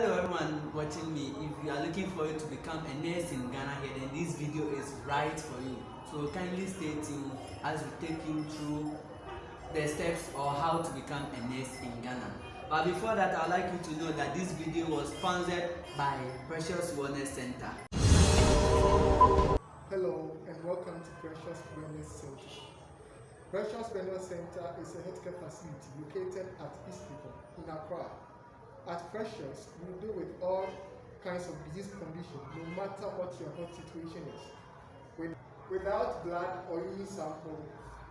Hello everyone watching me. If you are looking for it to become a nurse in Ghana here, then this video is right for you. So kindly stay tuned as we take you through the steps or how to become a nurse in Ghana. But before that, I'd like you to know that this video was sponsored by Precious Wellness Center. Hello and welcome to Precious Wellness Center. Precious Wellness Center is a healthcare facility located at East People in Accra. At Precious, we deal with all kinds of disease conditions, no matter what your health situation is. Without blood or urine sample,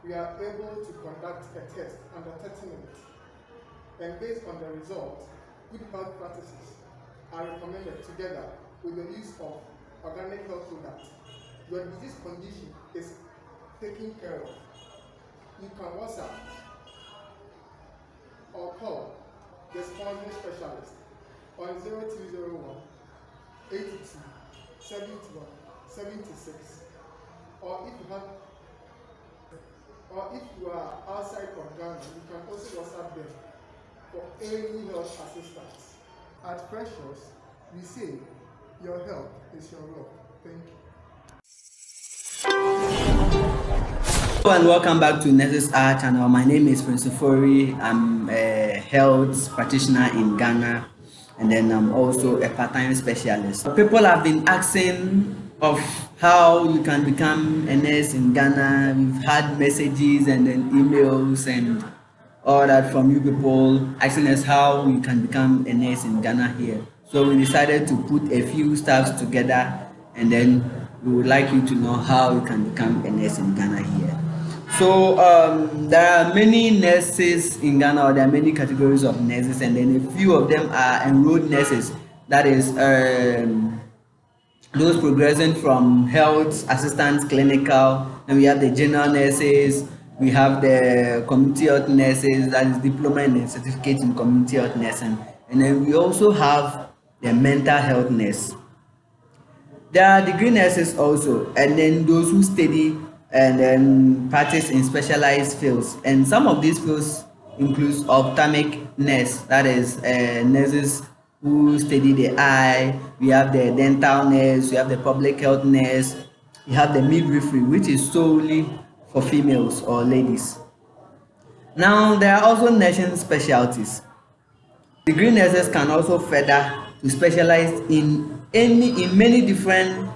we are able to conduct a test under 30 minutes. And based on the result, good health practices are recommended together with the use of organic health products. Your disease condition is taken care of. You can WhatsApp or call the sponsoring specialist on 0201 82 71 76, or if you are outside of Ghana, you can also WhatsApp them for any health assistance. At Precious, we say your health is your wealth. Thank you. Hello and welcome back to Nurses Hour channel. My name is Prince Ofori. I'm a health practitioner in Ghana, and then I'm also a part-time specialist. People have been asking of how you can become a nurse in Ghana. We've had messages and then emails and all that from you people asking us how we can become a nurse in Ghana here. So we decided to put a few steps together, and then we would like you to know how you can become a nurse in Ghana here. So there are many nurses in Ghana, or there are many categories of nurses, and then a few of them are enrolled nurses. That is those progressing from health assistants, clinical, and we have the general nurses, we have the community health nurses, that is diploma and certificate in community health nursing, and then we also have the mental health nurse. There are degree nurses also, and then those who study and then practice in specialized fields, and some of these fields includes ophthalmic nurse, that is nurses who study the eye. We have the dental nurse, we have the public health nurse, we have the midwifery, which is solely for females or ladies. Now there are also nursing specialties. Degree nurses can also further to specialize in many different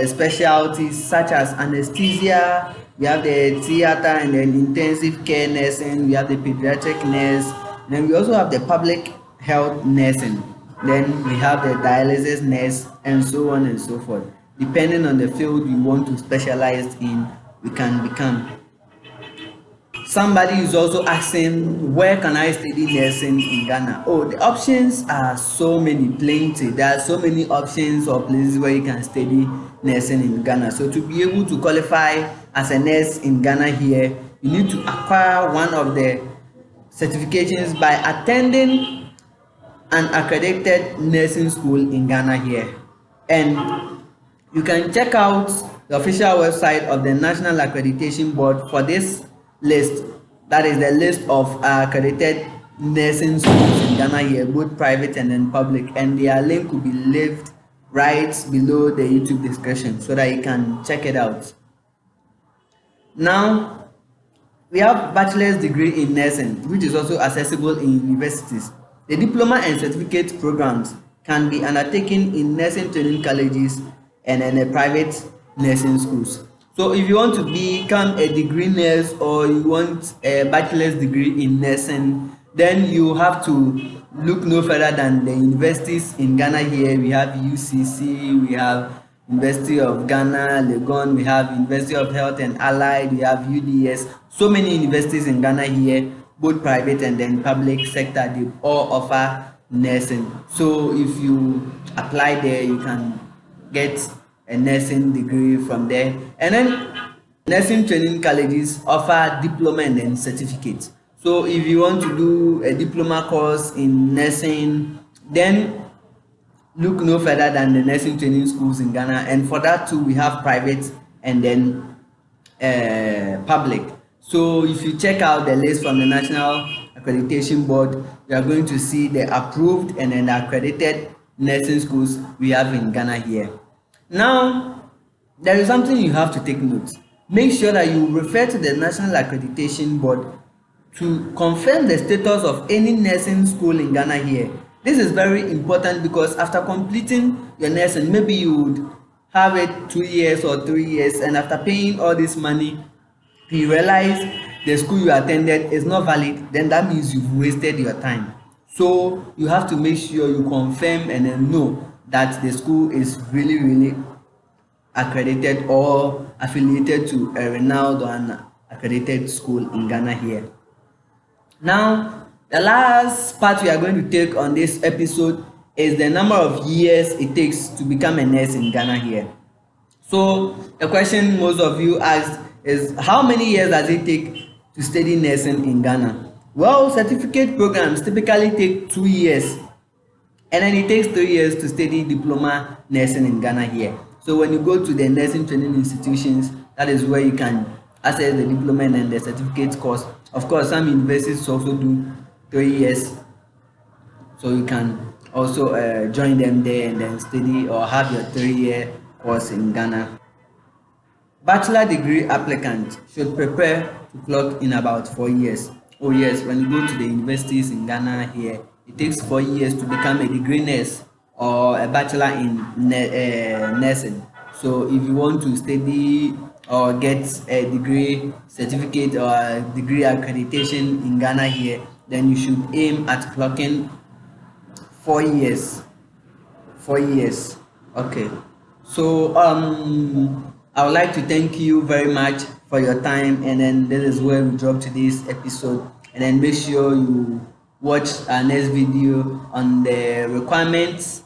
specialties such as anesthesia. We have the theater and then intensive care nursing, we have the pediatric nurse, and then we also have the public health nursing, then we have the dialysis nurse, and so on and so forth. Depending on the field you want to specialize in, we can become. Somebody is also asking, where can I study nursing in Ghana? Oh, the options are so many, plenty. There are so many options or places where you can study nursing in Ghana. So to be able to qualify as a nurse in Ghana here, you need to acquire one of the certifications by attending an accredited nursing school in Ghana here. And you can check out the official website of the National Accreditation Board for this list. That is the list of accredited nursing schools in Ghana here, both private and then public, and their link will be left right below the YouTube description so that you can check it out. Now we have bachelor's degree in nursing, which is also accessible in universities. The diploma and certificate programs can be undertaken in nursing training colleges and in the private nursing schools. So if you want to become a degree nurse or you want a bachelor's degree in nursing, then you have to look no further than the universities in Ghana here. We have UCC, we have University of Ghana, Legon, we have University of Health and Allied, we have UDS. So many universities in Ghana here, both private and then public sector, they all offer nursing. So if you apply there, you can get a nursing degree from there. And then nursing training colleges offer diploma and then certificates. So if you want to do a diploma course in nursing, then look no further than the nursing training schools in Ghana. And for that too, we have private and then public. So if you check out the list from the National Accreditation Board, you are going to see the approved and then accredited nursing schools we have in Ghana here. Now, there is something you have to take note. Make sure that you refer to the National Accreditation Board to confirm the status of any nursing school in Ghana here. This is very important because after completing your nursing, maybe you would have it 2 years or 3 years, and after paying all this money, you realize the school you attended is not valid, then that means you've wasted your time. So you have to make sure you confirm and then know that the school is really accredited or affiliated to a renowned or an accredited school in Ghana here. Now, the last part we are going to take on this episode is the number of years it takes to become a nurse in Ghana here. So the question most of you asked is, how many years does it take to study nursing in Ghana? Well, certificate programs typically take 2 years, and then it takes 3 years to study diploma nursing in Ghana here. So when you go to the nursing training institutions, that is where you can access the diploma and the certificate course. Of course, some universities also do 3 years, so you can also join them there and then study or have your 3-year course in Ghana. Bachelor degree applicant should prepare to clock in about 4 years. Oh yes, when you go to the universities in Ghana here, it takes 4 years to become a degree nurse or a bachelor in nursing. So if you want to study or get a degree certificate or a degree accreditation in Ghana here, then you should aim at clocking 4 years. 4 years. Okay. So I would like to thank you very much for your time, and then this is where we drop today's episode. And then make sure you watch our next video on the requirements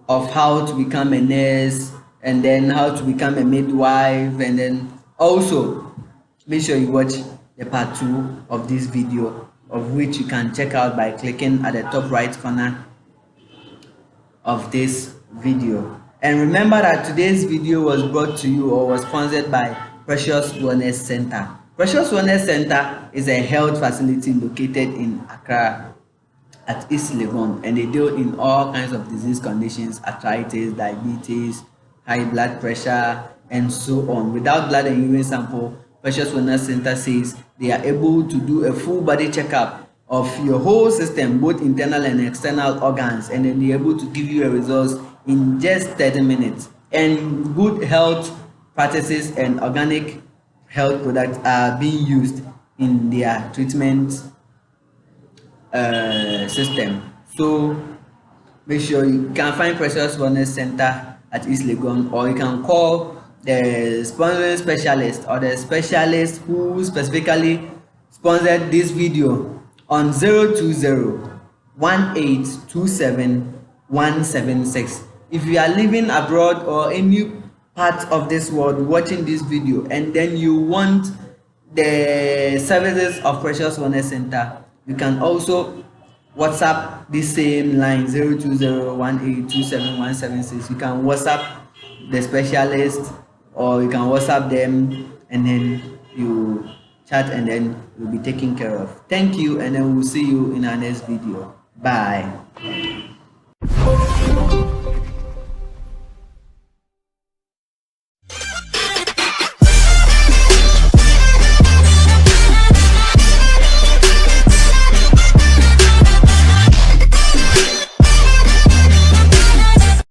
of how to become a nurse, and then how to become a midwife, and then also make sure you watch the part 2 of this video, of which you can check out by clicking at the top right corner of this video. And remember that today's video was brought to you or was sponsored by Precious Wellness Center. Precious Wellness Center is a health facility located in Accra at East Legon, and they deal in all kinds of disease conditions: arthritis, diabetes, high blood pressure, and so on. Without blood and urine sample, Precious Wellness Center says they are able to do a full body checkup of your whole system, both internal and external organs, and then they're able to give you a result in just 30 minutes. And good health practices and organic health products are being used in their treatment system. So make sure you can find Precious Wellness Center at East Legon, or you can call the sponsoring specialist or the specialist who specifically sponsored this video on 020-1827-176. If you are living abroad or any part of this world watching this video, and then you want the services of Precious Wellness Center, you can also WhatsApp this same line 020-1827-176. You can WhatsApp the specialist, or you can WhatsApp them, and then you chat, and then you'll be taken care of. Thank you, and then we'll see you in our next video. Bye.